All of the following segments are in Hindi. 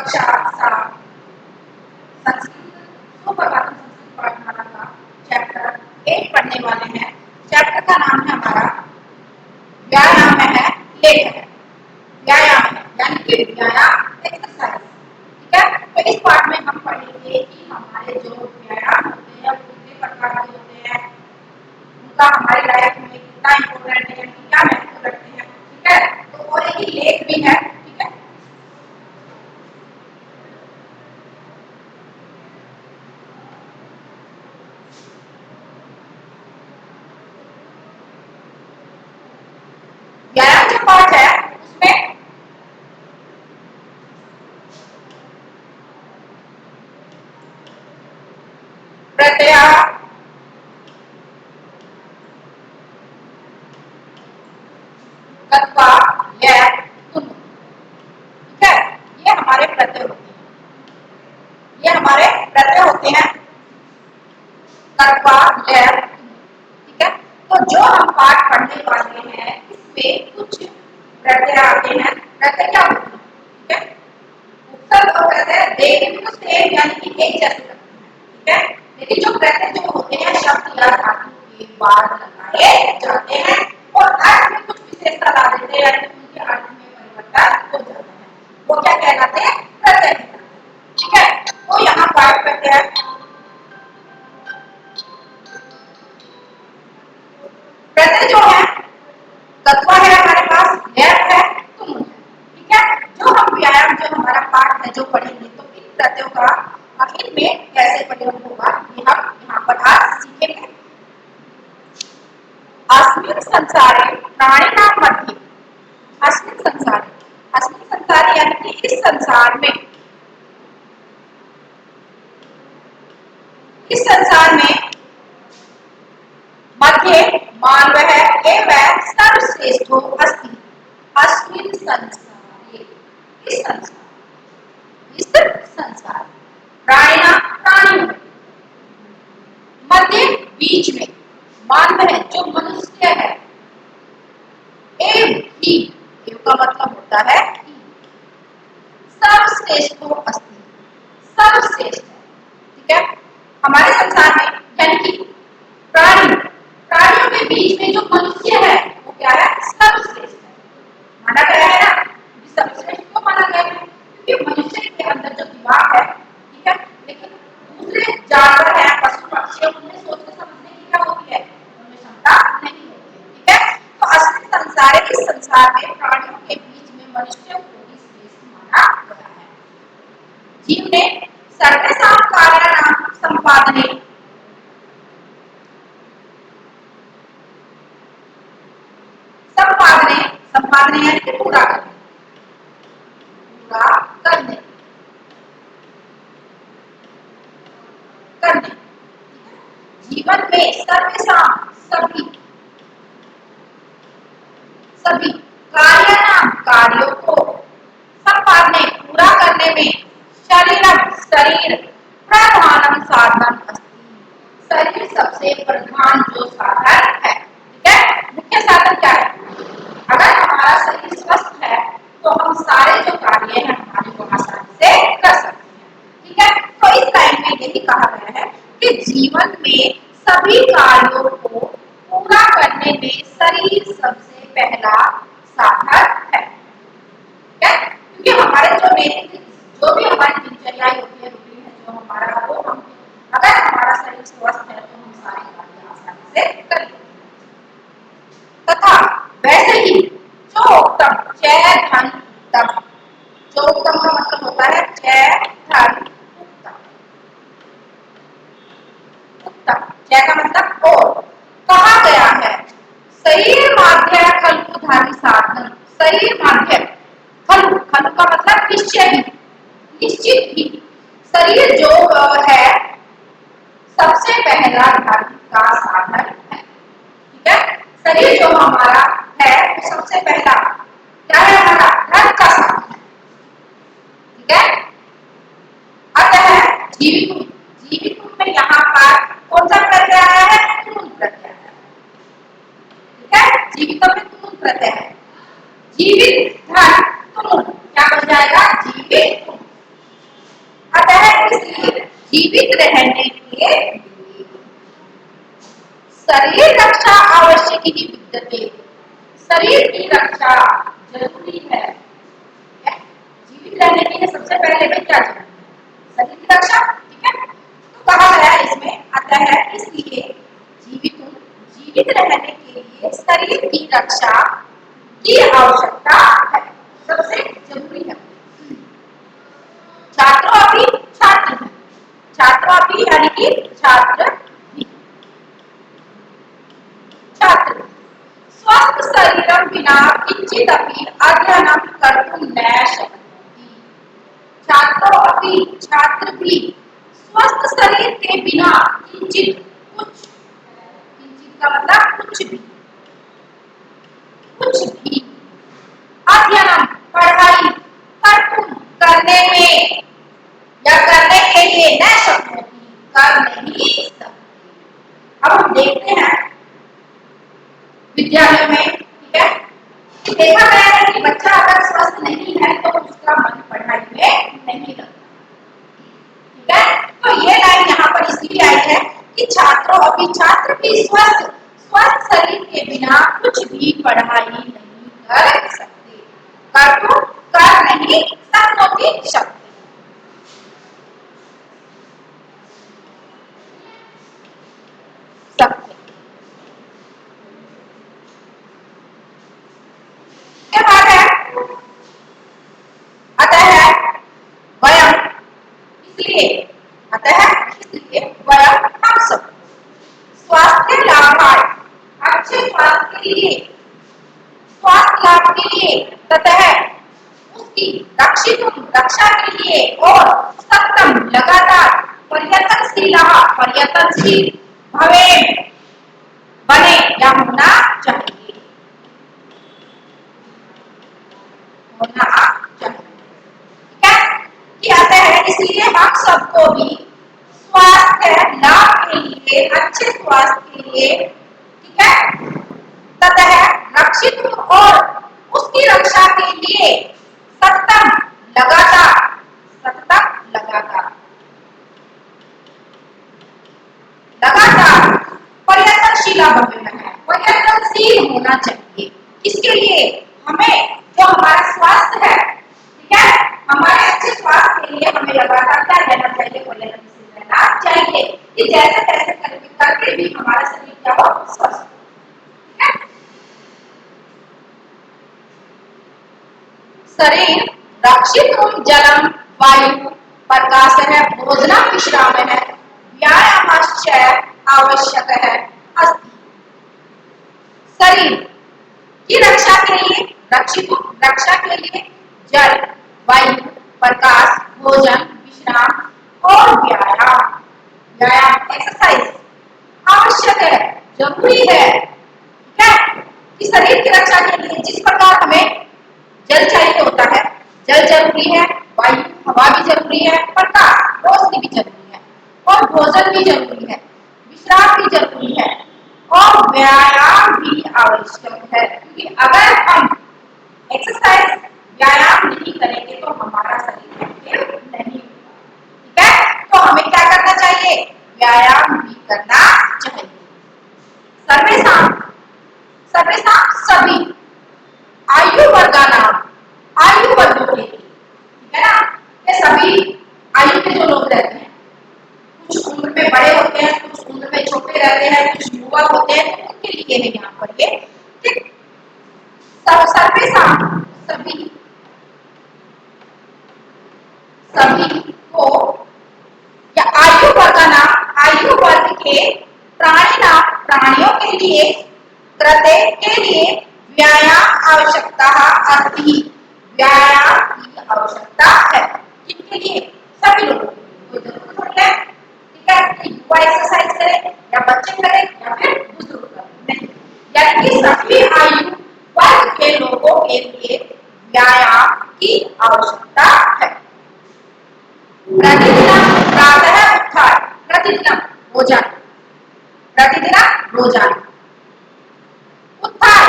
कक्षा 7 संस्कृत सुप्रभातम संस्कृत पाठशाला का चैप्टर 8 पढ़ने वाले हैं। चैप्टर का नाम है हमारा व्यायाम है लेख है। व्यायाम है यानी कि व्यायाम एक्सरसाइज। ठीक है, तो इस पाठ में हम पढ़ेंगे कि हमारे जो व्यायाम होते हैं वो कितने प्रकार के होते हैं, उनका हमारी लाइफ में कितना इम्पोर्टेंट है, क्या महत्व रखते हैं। ठीक है, तो और एक लेख भी है। ठीक है, व्यायाम जो पाठ है उसमें प्रत्याहार, कत्वा, लय, तुम। ठीक है, ये हमारे प्रत्यय होते हैं। ये हमारे प्रत्यय होते हैं कत्वा, लय, तुम। ठीक है, तो जो हम पाठ पढ़ने वाले हैं इसमें कुछ प्रत्यय आते हैं। प्रत्यय क्या होते हैं? ठीक है, उपसर्ग और प्रत्यय देखने को सेम यानी कि एक जैसे लगते हैं। ठीक है, लेकिन जो प्रत्यय जो होते हैं शब्द या धातु के बाद लगाए जाते हैं और अर्थ में कुछ विशेषता ला देते हैं यानी उनके अर्थ में परिवर्तन हो जाता है, वो क्या कहलाते हैं? प्रत्यय। ठीक है, तो यहाँ पाठ करते हैं प्रत्यय जो है तत्व है हमारे पास, लय है, तुम है। ठीक है, जो हम व्यायाम जो हमारा पाठ है जो पढ़ेंगे तो इन प्रत्ययों का आखिर में कैसे प्रयोग होगा ये हम यहाँ पर आज सीखेंगे। अस्मिन् संसारे प्राणिनां मध्ये, अस्मिन् संसारे यानी कि इस संसार में, इस संसार में मध्य मानव है एवं सर्वश्रेष्ठो अस्ति। अस्मिन् संसारे, इस संसार प्राणिनां प्राणियों मध्य बीच में, मानव है जो मनुष्य है, एव ही, एव का मतलब होता है सर्वश्रेष्ठ अस्ति, सर्वश्रेष्ठ है। ठीक है, हमारे संसार में यानी कि प्राणियों के बीच में जो मनुष्य है वो क्या है? सर्वश्रेष्ठ है। माना गया है ना, सर्वश्रेष्ठ क्यों माना गया है? क्योंकि मनुष्य के अंदर जो दिमाग है, ठीक है, लेकिन दूसरे जानवर है, पशु पक्षी, उनमें सोचने समझने की क्या होती है? उनमें क्षमता नहीं होती है। ठीक है, तो असली संसार है, इस संसार में प्राणियों के बीच में मनुष्य को ही श्रेष्ठ माना गया है। जीव ने सर्वेषां कार्याणां संपादने, संपादने, संपादने यानी कि पूरा करने, पूरा करने, करने। जीवन में सर्वेषां सभी, सभी कार्याणां कार्यों को संपादने पूरा करने में शरीरम शरीर प्रधानम साधनम अस्ति, शरीर सबसे प्रधान जो साधन है। ठीक है, मुख्य साधन क्या है? अगर हमारा शरीर स्वस्थ है तो हम सारे जो कार्य हैं हमारे वो आसानी से कर सकते हैं। ठीक है, तो इस लाइन में यही कहा गया है कि जीवन में सभी कार्यों को पूरा करने में शरीर सबसे पहला साधन है। ठीक है, क्योंकि हमारे जो भी हमारी दिनचर्या होती है, रूटीन है जो हमारा, वो हम अगर हमारा शरीर स्वस्थ है तो हम सारे कार्य आसानी से कर लेते हैं। तथा वैसे ही जो उत्तम चय धन उत्तम, जो उत्तम का मतलब होता है चय धन उत्तम, उत्तम चय का मतलब और, कहा गया है शरीर माध्य खलु धारी साधन, शरीर माध्य खलु, खलु का मतलब निश्चय ही, निश्चित ही शरीर जो है सबसे पहला धर्म का साधन है। ठीक है, शरीर जो हमारा है वो सबसे पहला क्या है? हमारा धर्म का साधन है। ठीक है, अतः जीवित, जीवित में यहाँ पर कौन सा प्रत्यय आया है? तुम प्रत्यय है। ठीक है, जीवित में तुम प्रत्यय है। जीवित धन तुम क्या बन जाएगा? जीवित तुम। जीवित रहने के लिए शरीर रक्षा आवश्यक ही विद्यते। शरीर की रक्षा जरूरी है। जीवित रहने के लिए सबसे पहले में क्या जरूरी है? शरीर की रक्षा। ठीक है, तो कहा गया इसमें आता है इसलिए जीवित रहने के लिए शरीर की रक्षा की आवश्यकता है, सबसे जरूरी है। छात्रों अभी छात्र भी, छात्रों अभी यानी कि छात्र भी, छात्र स्वस्थ शरीरं विना किंचिदपि अध्ययनं कर्तुं न शक्नोति। छात्रों अभी छात्र भी स्वस्थ शरीर के बिना किंचित कुछ, किंचित का मतलब कुछ भी अध्ययन पढ़ाई कर्तुं करने में या करने के लिए न शक्नोति कर नहीं सकते। अब हम देखते हैं विद्यालय में, ठीक है, देखा गया है कि बच्चा अगर स्वस्थ नहीं है तो उसका मन पढ़ाई में नहीं लगता। ठीक है, तो ये लाइन यहाँ पर इसलिए आई है कि छात्रों अभी छात्र भी स्वस्थ शरीर के बिना कुछ भी पढ़ाई नहीं कर सकते। कर नहीं सकते। के बाद है अतः वयम, इसलिए अतः इसलिए वयम हम सब स्वास्थ्य लाभार्थ अच्छे स्वास्थ्य के लिए, स्वास्थ्य लाभ के लिए तथा उसकी रक्षा के लिए और सततम लगातार पर्यटनशील भवे बने या होना चाहिए, होना चाहिए। ठीक है, कि आता है इसलिए हम सबको भी स्वास्थ्य लाभ के लिए, अच्छे स्वास्थ्य के लिए, ठीक है, तथा रक्षित और उसकी रक्षा के लिए सततम लगातार पर्यटनशील होना चाहिए। इसके लिए हमें जो हमारा स्वास्थ्य है, ठीक है, हमारे अच्छे स्वास्थ्य के लिए हमें लगातार क्या रहना चाहिए? पर्यटनशील रहना चाहिए कि जैसे तैसे करके भी हमारा शरीर क्या हो, स्वस्थ। ठीक है, शरीर रक्षित जलम वायु प्रकाशः भोजनं विश्रामः व्यायामश्च आवश्यकः अस्ति। शरीर की रक्षा के लिए, रक्षा के लिए जल, वायु, प्रकाश, भोजन, विश्राम और व्यायाम एक्सरसाइज आवश्यक है, जरूरी है। ठीक है, कि शरीर की रक्षा के लिए जिस प्रकार हमें जल चाहिए होता है, जल जरूरी है, वायु हवा भी जरूरी है, प्रकाश रोशनी भी जरूरी है और भोजन भी जरूरी है, विश्राम भी जरूरी है और व्यायाम भी आवश्यक है। क्योंकि अगर हम एक्सरसाइज व्यायाम नहीं करेंगे तो हमारा शरीर एक्टिव नहीं होगा। ठीक है, तो हमें क्या करना चाहिए? व्यायाम भी करना चाहिए। सर्वेषां सभी आयु वर्गानाम, आयु वर्गों के लिए, ठीक है ना, ये सभी आयु के जो लोग रहते हैं, कुछ उम्र में बड़े होते हैं, कुछ उम्र में छोटे रहते हैं, कुछ युवा होते हैं, तो उनके लिए है यहाँ पर ये। ठीक, सर्वेषां सभी को या आयु वर्ग के प्राणियों के लिए कृते के लिए व्यायाम आवश्यकता अस्ति। व्यायाम की आवश्यकता है, किसके लिए? सभी लोगों को। जरूरत थोड़ी है, ठीक है, कि युवा एक्सरसाइज करें या बच्चे करें या फिर बुजुर्ग करें, नहीं, यानी कि सभी आयु वर्ग के लोगों के लिए व्यायाम की आवश्यकता है। प्रतिदिन प्रातः उत्थाय, प्रतिदिन भोजन, प्रतिदिन भोजन, उत्थाय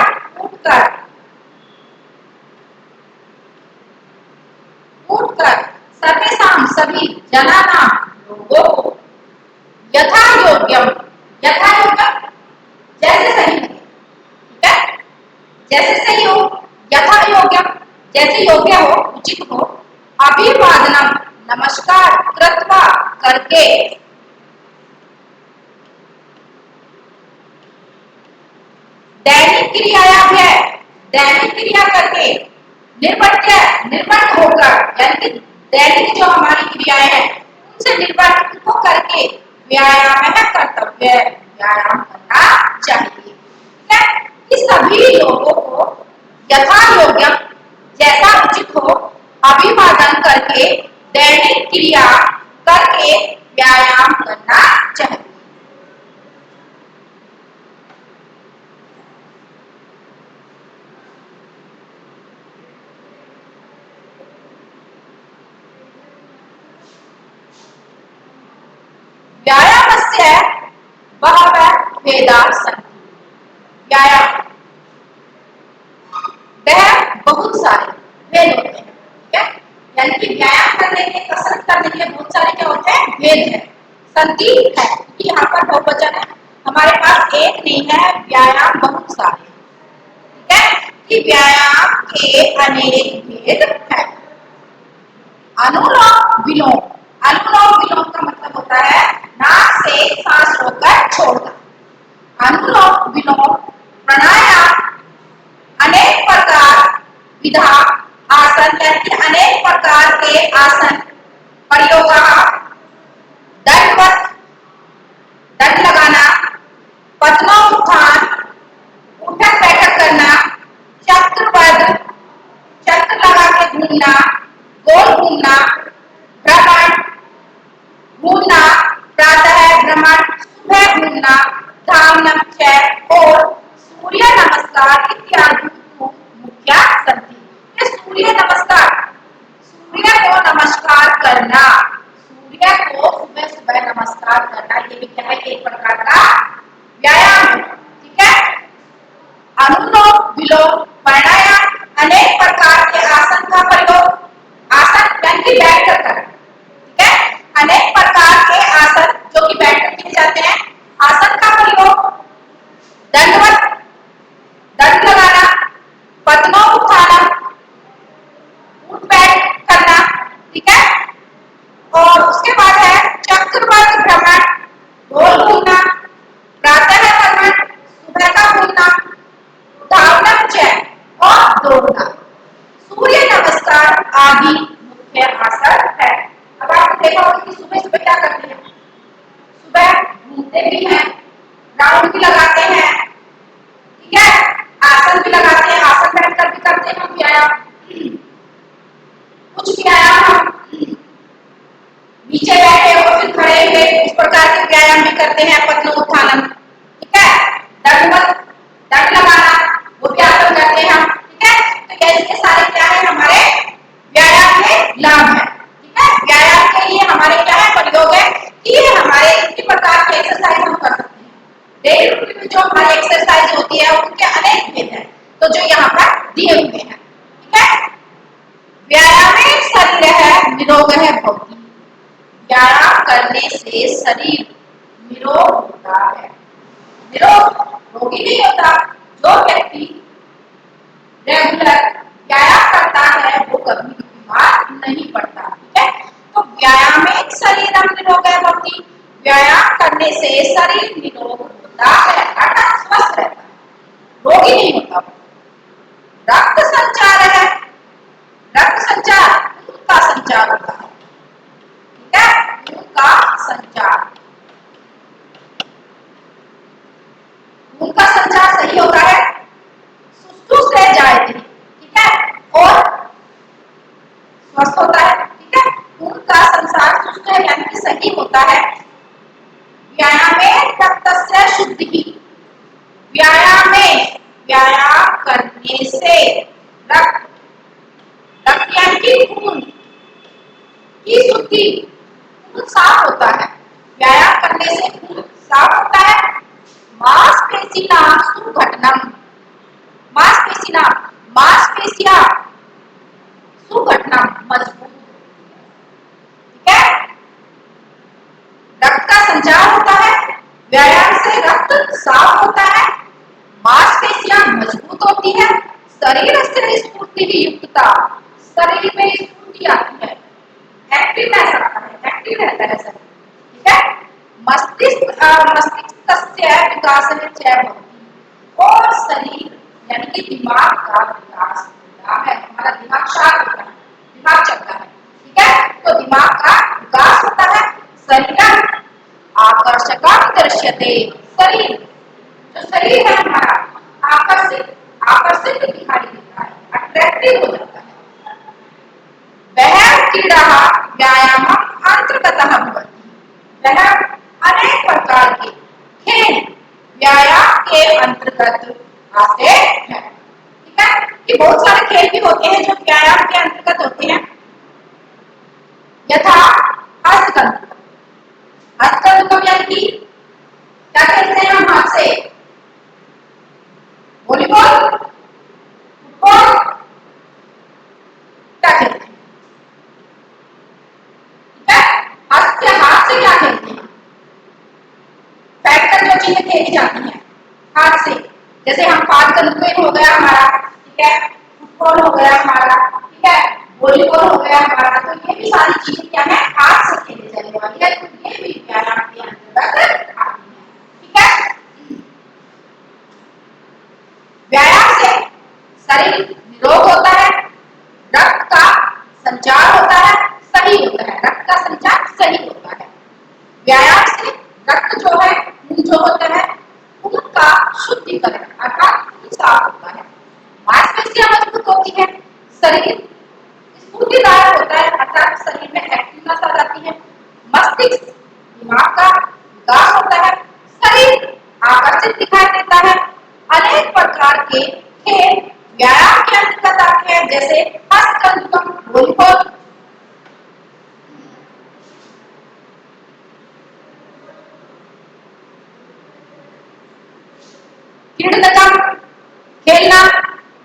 उठकर सर्वेषां सभी जनानां लोगों को यथा योग्यम, यथा योग्यम जैसे सही लगे, ठीक है, जैसे सही हो, यथा योग्यम जैसे योग्य हो, उचित हो, अभिवादनम नमस्कार कृत्वा करके, दैनिक क्रियायाभ्य दैनिक क्रिया करके, निर्वर्त्य निर्वृत्त होकर, यानी कि दैनिक जो हमारी क्रियाएं हैं उनसे निर्वृत्त हो करके व्यायाम है कर्तव्य, व्यायाम करना चाहिए, ठीक है। कि सभी लोगों को यथा योग्य जैसा उचित हो अभिवादन करके दैनिक क्रिया करके व्यायाम करना चाहिए। व्यायामस्य बहवः भेदाः सन्ति, व्यायाम वह बहुत सारे भेद होते हैं, ठीक है, यानी कि व्यायाम करने के, कसरत करने के बहुत सारे क्या होते हैं, भेद है, संति है, क्योंकि यहाँ पर बहुवचन है, हमारे पास एक नहीं है, व्यायाम बहुत सारे, ठीक है, कि व्यायाम के अनेक भेद है। अनुलोम विलोम, अनुलोम विलोम का मतलब होता है नाक से सांस रोककर छोड़ना, अनुलोम विलोम प्राणायाम अनेक प्रकार विधा आसन, यानी अनेक प्रकार के आसन, प्रयोग दंडवत दंड लगाना, पद्मोत्थान उठक बैठक करना, चक्रपद चक्र लगा के घूमना, गोल घूमना, भ्रमण घूमना, प्रातः भ्रमण, सुबह घूमना, धावनम और सूर्य नमस्कार इत्यादि मुख्य संति। ये सूर्य नमस्कार, सूर्य को नमस्कार करना, सूर्य को सुबह सुबह नमस्कार करना, ये भी क्या है, एक प्रकार का व्यायाम है, ठीक है। अनुलोम विलोम प्राणायाम अनेक प्रकार के आसन का प्रयोग, आसन यानी कि बैठ कर करना, ठीक है, अनेक प्रकार के आसन जो कि बैठ कर किए जाते हैं, आसन का प्रयोग, दंडवत दंड लगाना, पद्मोत्थान उठ बैठ करना, ठीक है, और उसके बाद है चक्रवात भ्रमण, गोल घूमना, प्रातः भ्रमण, सुबह का घूमना, धावनम और दौड़ना, सूर्य नमस्कार आदि मुख्य आसन है। अब आपने देखा होगा कि सुबह सुबह क्या करते हैं, सुबह घूमते भी हैं, राउंड भी लगाते हैं, ठीक है, आसन भी लगाते हैं, आसन बैठकर भी करते हैं व्यायाम, कुछ व्यायाम हम नीचे बैठे और फिर खड़े हुए इस प्रकार के व्यायाम भी करते हैं, पद्मोत्थान, ठीक है, दंडवत दंड लगाना वो भी आसन करते हैं हम, ठीक है, तो ये सारे क्या है, हमारे व्यायाम के लाभ है, ठीक है, व्यायाम के लिए हमारे क्या है, प्रयोग है, कि ये हमारे इसी प्रकार के एक्सरसाइज हम कर सकते हैं, डेली रूटीन में जो हमारी एक्सरसाइज होती है उनके अनेक भेद है, तो जो यहाँ पर दिए हुए हैं, ठीक है। व्यायाम शरीर है निरोग है भवति, व्यायाम करने से शरीर निरोग होता है, निरोग रोगी नहीं होता, जो व्यक्ति रेगुलर व्यायाम करता है वो कभी बीमार नहीं पड़ता, ठीक है, तो व्यायाम शरीरम निरोग है भवति, व्यायाम करने से शरीर निरोग होता है, अर्थात स्वस्थ रहता है, रोगी नहीं होता। रक्त संचार है, रक्त संचार खून का संचार होता है, ठीक है, खून का संचार, खून का संचार सही होता है, सुस्तु से जाए, ठीक है, और स्वस्थ होता है, ठीक है, खून का संचार सुस्त है यानी कि सही होता है। व्यायाम में रक्तस्य शुद्धि, व्यायाम में व्यायाम करने से रक्त, रक्त यानी कि खून की शुद्धि, खून साफ होता है, व्यायाम करने से खून साफ होता है। मांसपेशियां सुघटनम, मांसपेशियां, मांसपेशियां सुघटनम मजबूत, ठीक है, साफ होता है, मांसपेशियां मजबूत होती है, शरीर से स्फूर्ति की युक्तता, शरीर में स्फूर्ति आती है, एक्टिवनेस आता है, एक्टिव रहता है शरीर, ठीक है। मस्तिष्क विकास में चय होती और शरीर यानी कि दिमाग का विकास होता है, हमारा दिमाग शार्प होता है, दिमाग चलता है, ठीक है। तो दिमाग का विकास होता है, शरीर आकर्षकम दृश्यते, शरीर जो शरीर है हमारा आकर्षित आकर्षित दिखाई देता है, अट्रैक्टिव हो जाता है। वह क्रीड़ा व्यायाम अंतर्गतः भवति, वह अनेक प्रकार के खेल व्यायाम के अंतर्गत आते हैं, ठीक है। कि बहुत सारे खेल भी होते हैं जो व्यायाम के अंतर्गत होते हैं, यथा हस्तकंडक, हस्तकंडक यानी कि क्या खेलते हैं हम हाथ से, वॉलीबॉल, फुटबॉल, क्या खेलते हैं, ठीक है। हाथ से क्या खेलते हैं, बैठकर जो चीजें खेली जाती हैं हाथ से, जैसे हम पाद कंडक हो गया हमारा, ठीक है, फुटबॉल हो गया हमारा, ठीक है, वॉलीबॉल हो गया हमारा, तो ये भी सारी चीजें क्या है हाथ से खेली जाने वाली है, तो ये भी व्यायाम के अंतर्गत आती है, ठीक है। व्यायाम से शरीर निरोग होता है, रक्त का संचार होता है, सही होता है, रक्त का संचार सही होता है। व्यायाम से रक्त जो है खून जो होता है उनका शुद्धिकरण अर्थात साफ होता है, मांसपेशियां मजबूत होती है, शरीर स्फूर्तिदायक होता है अर्थात शरीर में एक्टिवनेस आ जाती है, मस्तिष्क दिमाग का विकास होता है, शरीर आकर्षित दिखाई देता है, अनेक प्रकार के खेल व्यायाम के अंतर्गत आते हैं, जैसे हस्तकंडक, वॉलीबॉल, क्रीडनकम खेलना,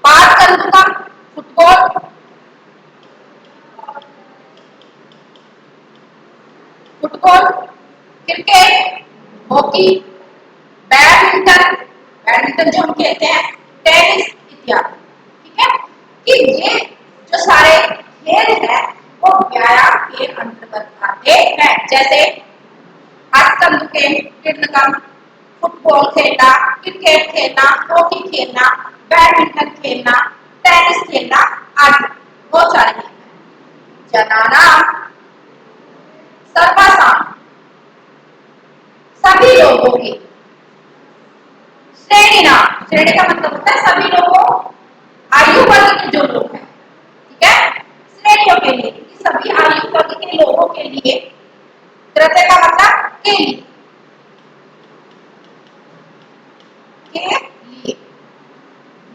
पाद कंडकम football, football, cricket, hockey, badminton, badminton जो हम कहते हैं, टेनिस इत्यादि, ठीक है। कि ये जो सारे खेल हैं वो व्यायाम के अंतर्गत आते हैं, जैसे हस्तकंडक, क्रीडनकम, फुटबॉल खेलना, क्रिकेट खेलना, हॉकी खेलना, बैडमिंटन खेलना, टेनिस खेलना आदि बहुत सारे खेल हैं। जनाना सर्वसाम सभी लोगों की, श्रेणी नाम, श्रेणी का मतलब होता है सभी लोगों, आयु वर्ग के जो लोग हैं, ठीक है, श्रेणियों के लिए, सभी आयु वर्ग के लोगों के लिए, कृत्य का मतलब के लिए, के लिए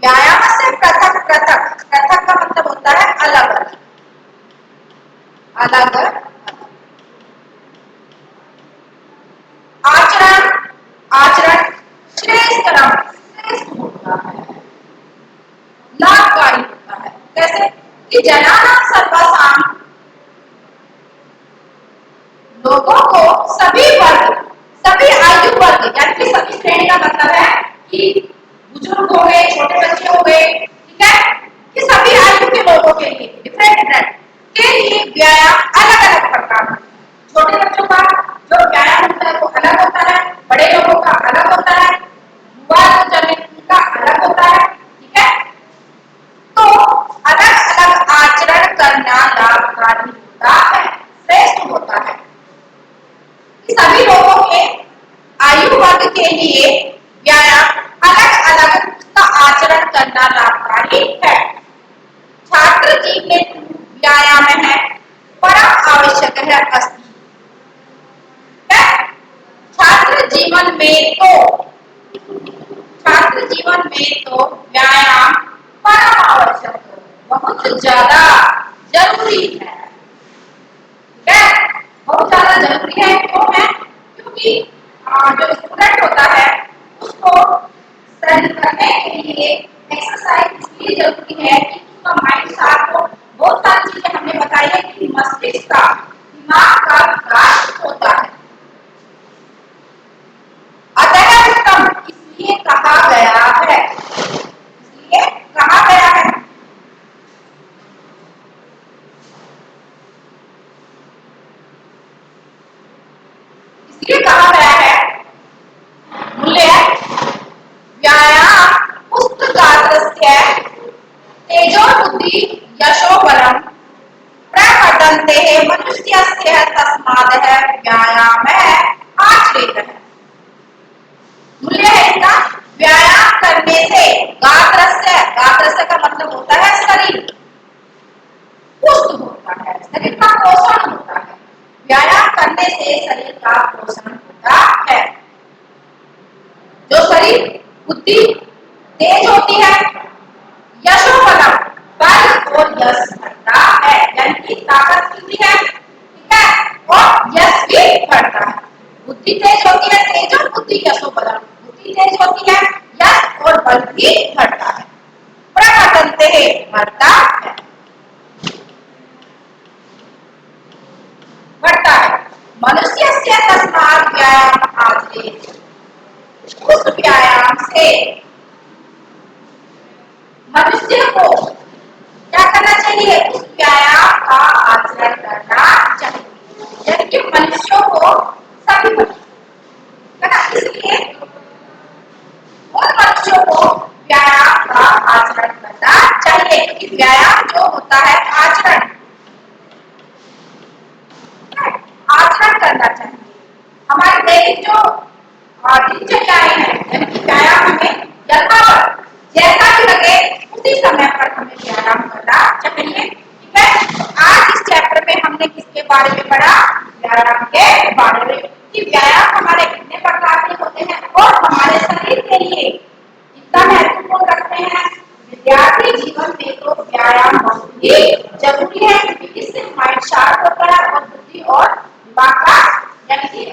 व्यायाम से पृथक पृथक, पृथक का मतलब होता है अलग अलग, अलग अलग आचरण, आचरण श्रेष्ठतम, श्रेष्ठ होता है, लाभकारी होता है, कैसे कि जनाना सर्वसाम लोगों को, सभी वर्ग, सभी आयु वर्ग यानी कि सभी श्रेणी का मतलब है कि बुजुर्ग हो गए, छोटे बच्चे हो गए, ठीक है, कि सभी आयु के लोगों के लिए डिफरेंट डिफरेंट के लिए व्यायाम अलग अलग प्रकार का, छोटे बच्चों का जो व्यायाम होता है वो अलग होता है, बड़े लोगों का अलग होता है, युवा जो चले उनका अलग होता है, ठीक है। तो अलग अलग आचरण करना लाभकारी होता है, श्रेष्ठ होता है, सभी लोगों के आयु वर्ग के लिए व्यायाम अलग अलग का आचरण करना लाभकारी है। छात्र जीवन में व्यायाम है परम आवश्यक है अस्ति, छात्र जीवन में तो, छात्र जीवन में तो व्यायाम परम आवश्यक, बहुत ज्यादा जरूरी है, बहुत ज्यादा जरूरी है, क्यों है, क्योंकि जो स्टूडेंट होता है उसको स्टडी करने के लिए एक्सरसाइज इसलिए जरूरी है कि उसका माइंड शार्प हो, बहुत सारी चीजें हमने बताई है कि मस्तिष्क का, दिमाग का विकास होता है, अतः उत्तम बुद्धि यशो बलम प्रवर्तन्ते मनुष्यस्य तस्मादः व्यायामः आचरेतः। मूल्य है इसका, व्यायाम करने से गात्रस्य का मतलब होता है शरीर, पुष्ट होता है, शरीर का पोषण होता है। व्यायाम करने से शरीर का पोषण होता है। जो शरीर बुद्धि तेज होती है, यशो बलम बल और यश बढ़ता है, यानी कि ताकत मिलती है, ठीक है, और यश भी बढ़ता है। बुद्धि तेज होती है, तेजो बुद्धि यशो बलम, बुद्धि तेज होती है, यश और बल भी बढ़ता है। प्रवर्तन्ते बढ़ता है, बढ़ता है। मनुष्य से तस्मात् व्यायाम आचरेत्, उस व्यायाम से मनुष्य को क्या करना चाहिए, उस व्यायाम का आचरण करना चाहिए, यानी कि मनुष्यों को सभी है ना, इसलिए उन मनुष्यों को व्यायाम का आचरण करना चाहिए, क्योंकि व्यायाम जो होता है आचरण, आचरण करना चाहिए। हमारी दैनिक जो दिनचर्याएं हैं, यानी कि व्यायाम हमें यथावत जैसा भी लगे उसी समय पर हमें व्यायाम करना चाहिए, ठीक है। तो आज इस चैप्टर में हमने किसके बारे में पढ़ा, व्यायाम के बारे में, कि व्यायाम हमारे कितने प्रकार के होते हैं और हमारे शरीर के लिए कितना महत्वपूर्ण रखते हैं। विद्यार्थी जीवन में तो व्यायाम बहुत ही जरूरी है, क्योंकि इससे माइंड शार्प होता है और बुद्धि और दिमाग का यानी कि